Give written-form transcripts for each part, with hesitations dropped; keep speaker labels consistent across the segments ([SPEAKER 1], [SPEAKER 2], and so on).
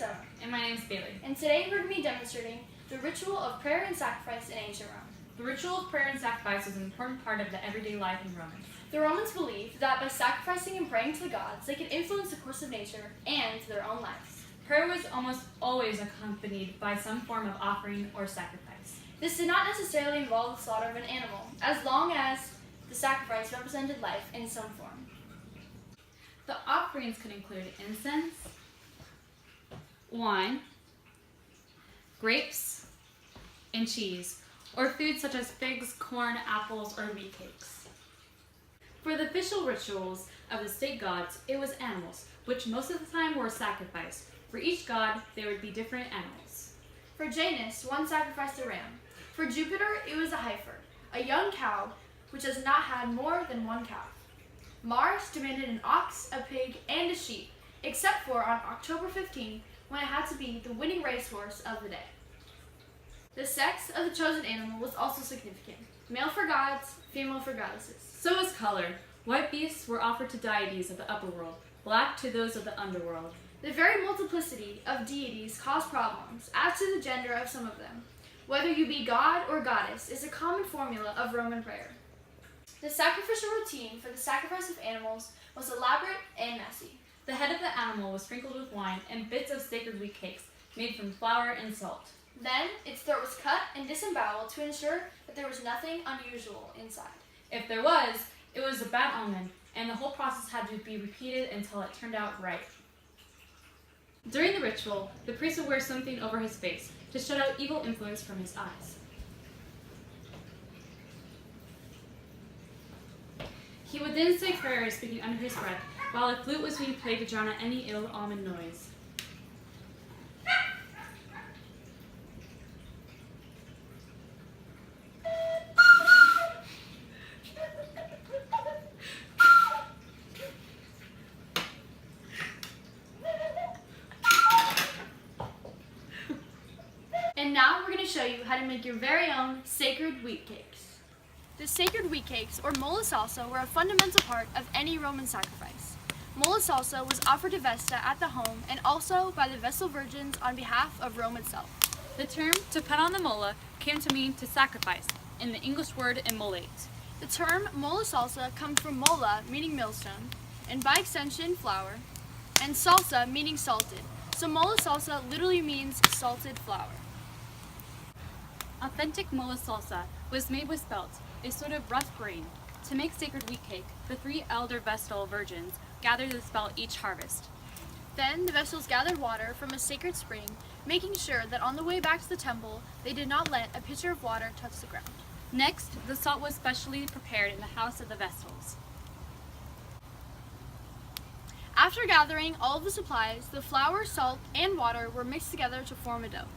[SPEAKER 1] Emma.
[SPEAKER 2] And my name is Bailey.
[SPEAKER 1] And today we're going to be demonstrating the ritual of prayer and sacrifice in ancient Rome.
[SPEAKER 2] The ritual of prayer and sacrifice was an important part of the everyday life in Rome.
[SPEAKER 1] The Romans believed that by sacrificing and praying to the gods, they could influence the course of nature and their own lives.
[SPEAKER 2] Prayer was almost always accompanied by some form of offering or sacrifice.
[SPEAKER 1] This did not necessarily involve the slaughter of an animal, as long as the sacrifice represented life in some form.
[SPEAKER 2] The offerings could include incense, wine, grapes, and cheese, or foods such as figs, corn, apples, or wheat cakes. For the official rituals of the state gods, it was animals, which most of the time were sacrificed. For each god, there would be different animals.
[SPEAKER 1] For Janus, one sacrificed a ram. For Jupiter, it was a heifer, a young cow which has not had more than one calf. Mars demanded an ox, a pig, and a sheep, except for on October 15th, when it had to be the winning racehorse of the day. The sex of the chosen animal was also significant. Male for gods, female for goddesses.
[SPEAKER 2] So was color. White beasts were offered to deities of the upper world, black to those of the underworld.
[SPEAKER 1] The very multiplicity of deities caused problems as to the gender of some of them. Whether you be god or goddess is a common formula of Roman prayer. The sacrificial routine for the sacrifice of animals was elaborate and messy.
[SPEAKER 2] The head of the animal was sprinkled with wine and bits of sacred wheat cakes made from flour and salt.
[SPEAKER 1] Then, its throat was cut and disemboweled to ensure that there was nothing unusual inside.
[SPEAKER 2] If there was, it was a bad omen, and the whole process had to be repeated until it turned out right. During the ritual, the priest would wear something over his face to shut out evil influence from his eyes. He would then say prayers, speaking under his breath, while a flute was being played to drown out any ill-omened noise.
[SPEAKER 1] And now we're going to show you how to make your very own sacred wheat cakes. The sacred wheat cakes, or mola salsa, were a fundamental part of any Roman sacrifice. Mola salsa was offered to Vesta at the home and also by the Vestal virgins on behalf of Rome itself.
[SPEAKER 2] The term to put on the mola came to mean to sacrifice, in the English word immolate.
[SPEAKER 1] The term mola salsa comes from mola, meaning millstone, and by extension, flour, and salsa, meaning salted. So mola salsa literally means salted flour.
[SPEAKER 2] Authentic mola salsa was made with spelt, a sort of rough grain. To make sacred wheat cake, the 3 elder Vestal virgins gathered the spelt each harvest.
[SPEAKER 1] Then the Vestals gathered water from a sacred spring, making sure that on the way back to the temple, they did not let a pitcher of water touch the ground.
[SPEAKER 2] Next, the salt was specially prepared in the house of the Vestals.
[SPEAKER 1] After gathering all of the supplies, the flour, salt, and water were mixed together to form a dough.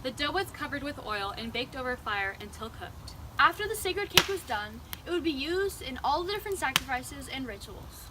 [SPEAKER 2] The dough was covered with oil and baked over fire until cooked.
[SPEAKER 1] After the sacred cake was done, it would be used in all the different sacrifices and rituals.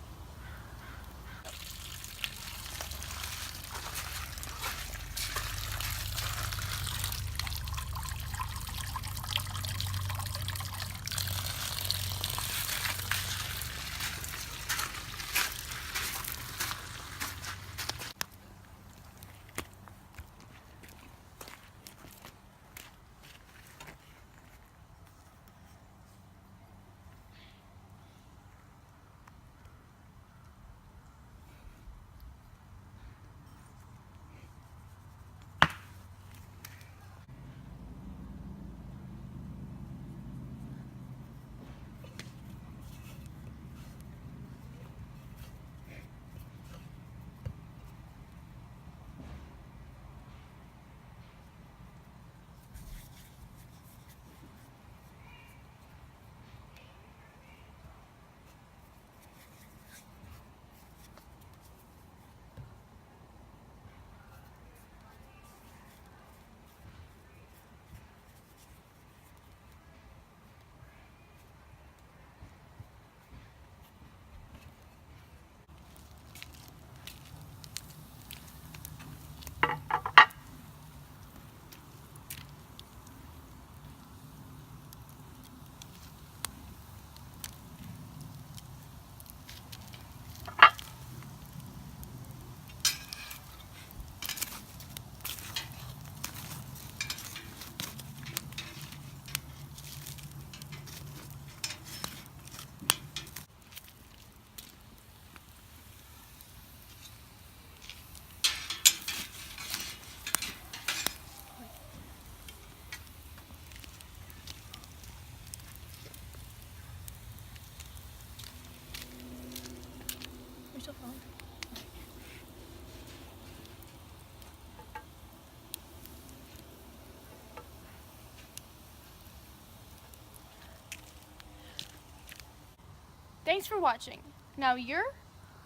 [SPEAKER 1] Thanks for watching. Now you're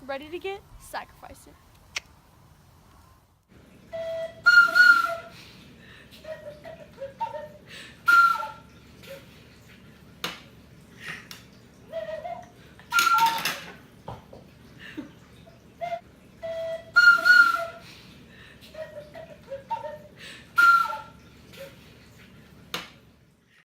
[SPEAKER 1] ready to get sacrificed.